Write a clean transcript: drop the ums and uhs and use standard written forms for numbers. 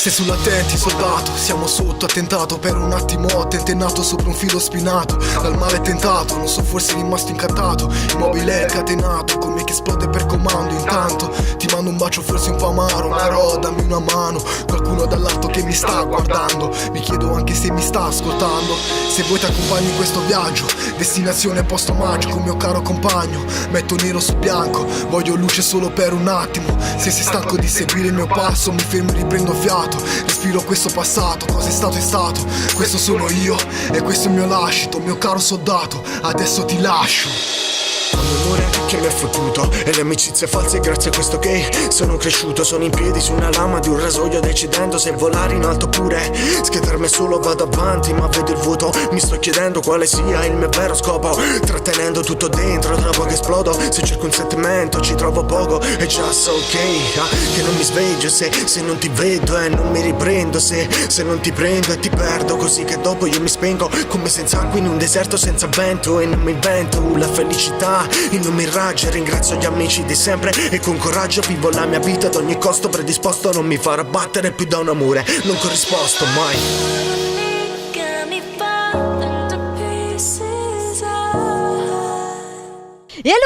Stai sull'attenti soldato, siamo sotto attentato. Per un attimo ho tentennato sopra un filo spinato. Dal male tentato, non so, forse rimasto incantato. Immobile catenato, come che esplode per comando. Intanto ti mando un bacio forse un po' amaro. Maro, dammi una mano, qualcuno dall'alto che mi sta guardando. Mi chiedo anche se mi sta ascoltando. Se vuoi ti accompagni in questo viaggio, destinazione posto magico, mio caro compagno. Metto nero su bianco, voglio luce solo per un attimo. Se sei stanco di seguire il mio passo, mi fermo e riprendo fiato. Respiro questo passato, cosa è stato. Questo sono io e questo è il mio lascito. Mio caro soldato, adesso ti lascio. L'amore che mi ha fottuto e le amicizie false grazie a questo che sono cresciuto. Sono in piedi su una lama di un rasoio, decidendo se volare in alto oppure schiedarmi solo. Vado avanti ma vedo il vuoto, mi sto chiedendo quale sia il mio vero scopo. Trattenendo tutto dentro, trovo che esplodo. Se cerco un sentimento ci trovo poco. E già so che non mi sveglio se non ti vedo e non mi riprendo. Se non ti prendo e ti perdo, così che dopo io mi spengo come senza acqua in un deserto senza vento. E non mi invento la felicità in un miraggio. Ringrazio gli amici di sempre e con coraggio vivo la mia vita ad ogni costo, predisposto a non mi far abbattere più da un amore non corrisposto mai.